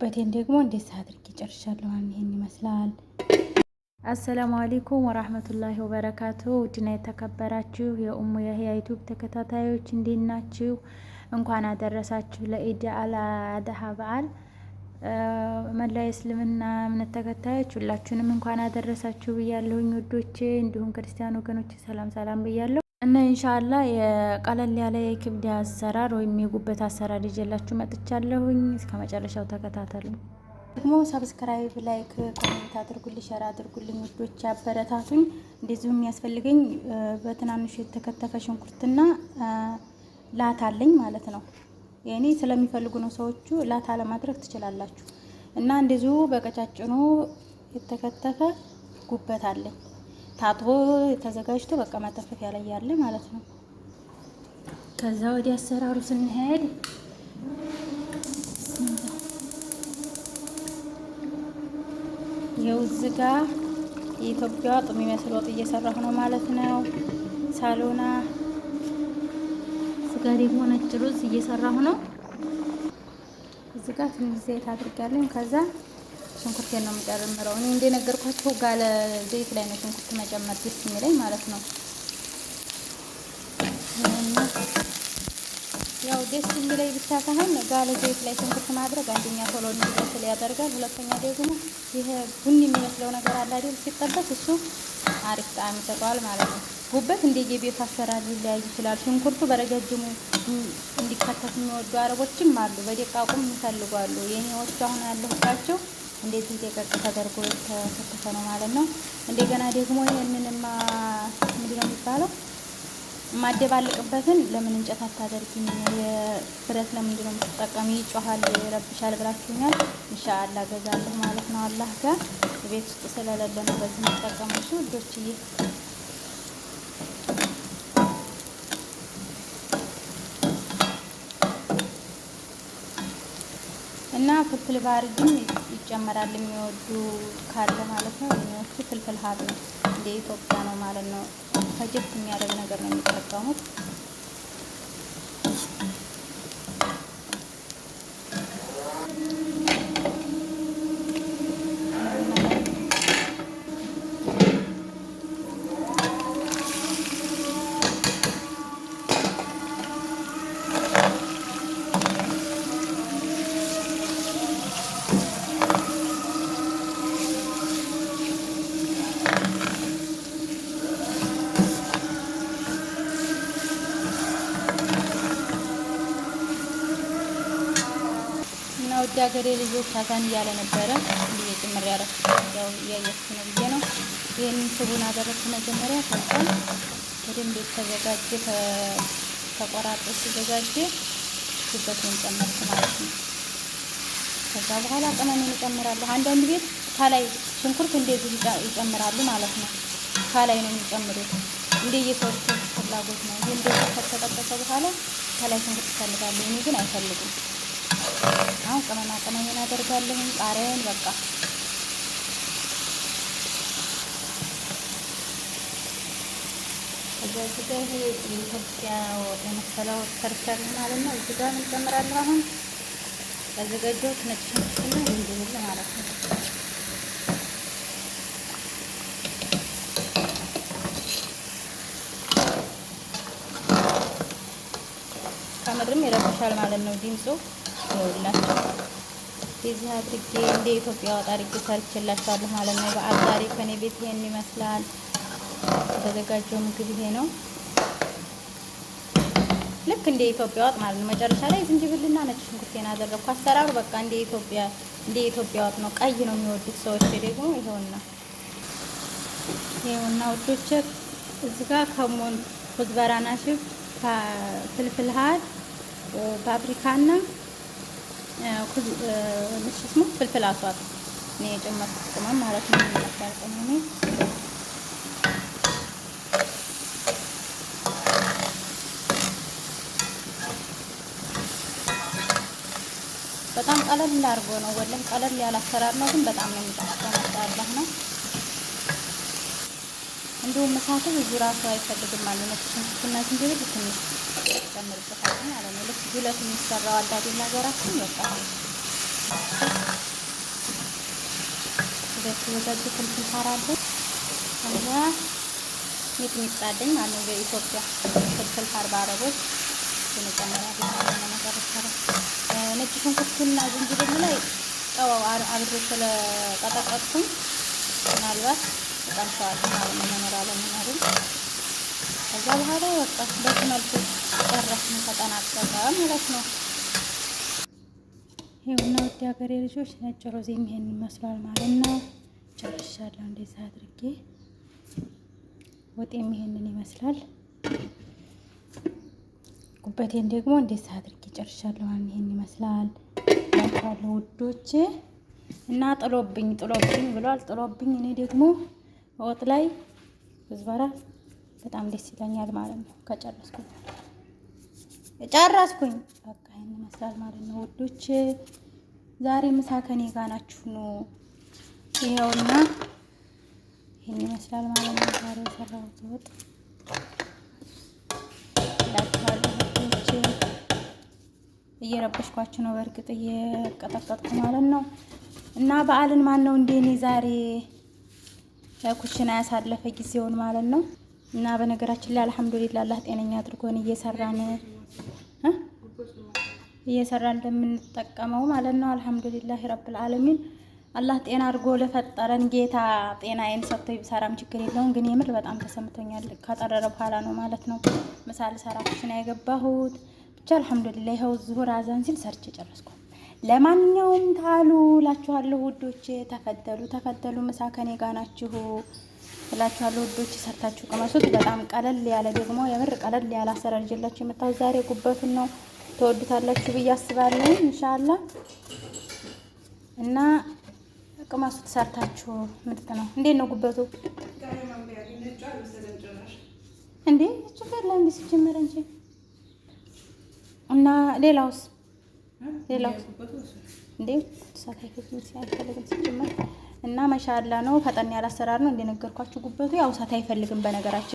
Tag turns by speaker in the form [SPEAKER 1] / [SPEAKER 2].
[SPEAKER 1] ጉበቴን ደግሞ እንዴት አድርጌ ጨርሻለሁ። ይሄን ይመስላል። አሰላሙ አለይኩም ወራህመቱላሂ ወበረካቱ። ውድና የተከበራችሁ የኡሙ የህያ ዩቲዩብ ተከታታዮች እንዴት ናችሁ? እንኳን አደረሳችሁ ለኢድ አል አድሃ በዓል። መላው እስልምና እምነት ተከታዮች ሁላችሁንም እንኳን አደረሳችሁ ብያለሁኝ ውዶቼ። እንዲሁም ክርስቲያን ወገኖች ሰላም ሰላም ብያለሁ እና ኢንሻአላህ የቀለል ያለ የክብድ አሰራር ወይም የጉበት አሰራር ይዤላችሁ መጥቻለሁኝ። እስከ መጨረሻው ተከታተሉ። ደግሞ ሰብስክራይብ፣ ላይክ፣ ኮሜንት አድርጉልኝ፣ ሸር አድርጉልኝ ውዶች፣ አበረታቱኝ። እንደዚሁም የሚያስፈልገኝ በትናንሹ የተከተፈ ሽንኩርትና ላታ አለኝ ማለት ነው። የኔ ስለሚፈልጉ ነው ሰዎቹ። ላታ ለማድረግ ትችላላችሁ። እና እንደዚሁ በቀጫጭኑ የተከተፈ ጉበት አለኝ ታጥቦ ተዘጋጅቶ በቃ ማጠፈፊያ ላይ ያለ ማለት ነው። ከዛ ወዲያ አሰራሩ ስንሄድ የውዝጋ የኢትዮጵያ ወጥ የሚመስል ወጥ እየሰራሁ ነው ማለት ነው። ሳሎና ስጋ ደግሞ ነጭ ሩዝ እየሰራሁ ነው። እዚህ ጋር ትንሽ ዘይት አድርጋለሁ። ከዛ ሽንኩርቴን ነው የምጨምረው። እኔ እንደነገርኳችሁ ጋለ ዘይት ላይ ነው ሽንኩርት መጨመር ደስ የሚለኝ ማለት ነው። ያው ደስ የሚለኝ ብቻ ሳይሆን ጋለ ዘይት ላይ ሽንኩርት ማድረግ አንደኛ ቶሎ እንዲበስል ያደርጋል። ሁለተኛ ደግሞ ይሄ ቡኒ የሚመስለው ነገር አለ አይደል? ሲጠበስ እሱ አሪፍ ጣዕም ይሰጠዋል ማለት ነው። ጉበት እንደየቤቱ አሰራር ሊለያይ ይችላል። ሽንኩርቱ በረጃጅሙ እንዲከተፍ የሚወዱ አረቦችም አሉ፣ በደቃቁም የሚፈልጉ አሉ። የኔዎቹ አሁን ያለሁባቸው እንደዚህ ደቀቅ ተደርጎ የተከተፈ ነው ማለት ነው። እንደገና ደግሞ ይሄንንማ ምንድን ነው የሚባለው የማደባልቅበትን ለምን እንጨት አታደርጊም? የብረት ለምንድን ነው የምትጠቀሚ? ይጮሃል፣ ይረብሻል ብላችሁኛል። ኢንሻአላህ ገዛለሁ ማለት ነው። አላህ ጋር ቤት ውስጥ ስለሌለ ነው በዚህ የምትጠቀመው እሱ ውዶችዬ። እና ፍልፍል ባርድም ይጨመራል የሚወዱ ካለ ማለት ነው። የሚወዱ ፍልፍል ሀብ ነው እንደ ኢትዮጵያ ነው ማለት ነው። ፈጀት የሚያደርግ ነገር ነው የሚጠቀሙት። ውድ ሀገሬ ልጆች አዛን እያለ ነበረ እንዲህ ጭምር ያደረኩት ያው እያያችሁ ነው ብዬ ነው። ይህንን ስቡን አደረኩት መጀመሪያ። ከዛ በደንብ የተዘጋጀ ተቆራርጦ ሲዘጋጀ ጉበቴን ጨመርኩ ማለት ነው። ከዛ በኋላ ቅመሜን እጨምራለሁ። አንዳንድ ቤት ከላይ ሽንኩርት እንደዚህ ይጨምራሉ ማለት ነው። ከላይ ነው የሚጨምሩት፣ እንደየሰዎች ፍላጎት ነው። ይሄ እንደዚህ ከተጠበሰ በኋላ ከላይ ሽንኩርት ይፈልጋሉ። እኔ ግን አይፈልጉም። አሁን ቅመማ ቅመሜን አደርጋለሁ፣ ቃሪያን በቃ እዚህ ጋር ይሄ የኢትዮጵያ ወጥ የመሰለው ተርተር ማለት ነው። እዚህ ጋር ምን ጨምራለሁ? አሁን ያዘጋጀሁት ነጭ ሽንኩርትና ዝንጅብል ማለት ነው። ከምርም ይረብሻል ማለት ነው ድምፁ። ይኸውላችሁ የዚህ አድርጌ እንደ ኢትዮጵያ ወጥ አድርጌ ሰርቼላችኋለሁ ማለት ነው። በዓል ዛሬ ከኔ ቤት ይሄን ይመስላል። የተዘጋጀው ምግብ ይሄ ነው፣ ልክ እንደ ኢትዮጵያ ወጥ ማለት ነው። መጨረሻ ላይ ዝንጅብልና ነጭ ሽንኩርቴን አደረኩ። አሰራሩ በቃ እንደ ኢትዮጵያ ወጥ ነው። ቀይ ነው የሚወዱት ሰዎች ደግሞ ይኸውና ውዶች፣ እዚህ ጋር ከሞን ኩዝበራ ናሽፍ፣ ፍልፍል ሀድ፣ ፓፕሪካና ስሙ ፍልፍል አስዋት ነው የጨመርኩት ቅመም ማለት ነው። የሚመስላል ቅመሙ በጣም ቀለል አድርጎ ነው። ወላሂ ቀለል ያለ አሰራር ነው፣ ግን በጣም ነው የሚጣፍጠው። ማሻአላህ ነው። እንዲሁም እሳቱ ብዙ ራሱ አይፈልግም ማለት ነው። ሽንኩርትና ዝንጅብል ትንሽ ጨምርበታል ማለት ነው። ልክ ዱለት የሚሰራው አዳዲላ ሀገራችን በቃ የተዘጋጀ ፍልፍል ሀር አለ እና ሚጥሚጣ አለኝ ማለት ነው። በኢትዮጵያ ፍልፍል ሀር በአረቦች የመጨመሪያ ነጭ ሽንኩርቱና ዝንጅብል ላይ ጠዋው አብሬ ስለቀጠቀጥኩኝ ምናልባት እቀምሰዋለሁ ማለት ነው። መኖር አለመኖሩም ከዛ በኋላ በቃ በዚህ መልኩ ጨረስን፣ ተጠናቀቀ ማለት ነው። ይኸውና ውድ ሀገሬ ልጆች ነጭ ሩዜም ይሄን ይመስላል ማለት ነው። ጨርሻለሁ እንደዛ አድርጌ። ወጤም ይሄንን ይመስላል። ጉበቴን ደግሞ እንደዛ አድርጌ ጨርሻለሁ። ይሄን ይመስላል ያለው ውዶቼ እና ጥሎብኝ ብሏል። ጥሎብኝ እኔ ደግሞ ወጥ ላይ ዝበራ በጣም ደስ ይለኛል ማለት ነው። ከጨረስኩኝ በቃ ይሄን ይመስላል ማለት ነው ውዶቼ። ዛሬ ምሳ ከኔ ጋር ናችሁ ነው። ይኸውና ይሄን ይመስላል ማለት ነው ዛሬ የሰራሁት ወጥ ውዶቼ። እየረበሽኳችሁ ነው በእርግጥ እየቀጠቀጥኩ ማለት ነው። እና በዓልን ማን ነው እንደኔ ዛሬ ኩሽና ያሳለፈ ጊዜውን ማለት ነው። እና በነገራችን ላይ አልሐምዱሊላህ አላህ ጤነኛ አድርጎን እየሰራን እንደምንጠቀመው ማለት ነው። አልሐምዱሊላህ ረብል ዓለሚን አላህ ጤና አድርጎ ለፈጠረን ጌታ ጤናዬን ሰጥቶ ይብሰራም ችግር የለውም። ግን የምር በጣም ተሰምቶኛል ከጠረረ በኋላ ነው ማለት ነው ምሳሌ ሰራ ኩሽና የገባሁት። ብቻ አልሐምዱሊላህ ይኸው ዙሁር አዛን ሲል ሰርቼ ጨረስኩ። ለማንኛውም ታሉ እላችኋለሁ ውዶቼ፣ ተፈደሉ ምሳ ከኔ ጋር ናችሁ እላችኋለሁ ውዶቼ። ሰርታችሁ ቅመሱት። በጣም ቀለል ያለ ደግሞ የምር ቀለል ያለ አሰራር ይዤላችሁ የመጣሁት ዛሬ ጉበቱን ነው። ተወዱታላችሁ ብዬ አስባለሁ ኢንሻአላህ። እና ቅመሱት ሰርታችሁ ምርጥ ነው። እንዴት ነው ጉበቱ? እንዴ ችግር ላይ ሲጀመር እንጂ እና ሌላውስ እንዴ ሳታይፈቱ ሲያፈልግም ሲጀመር እና ማሻአላ ነው። ፈጠን ያለ አሰራር ነው እንደነገርኳችሁ። ጉበቱ ያው ሳት አይፈልግም በነገራችን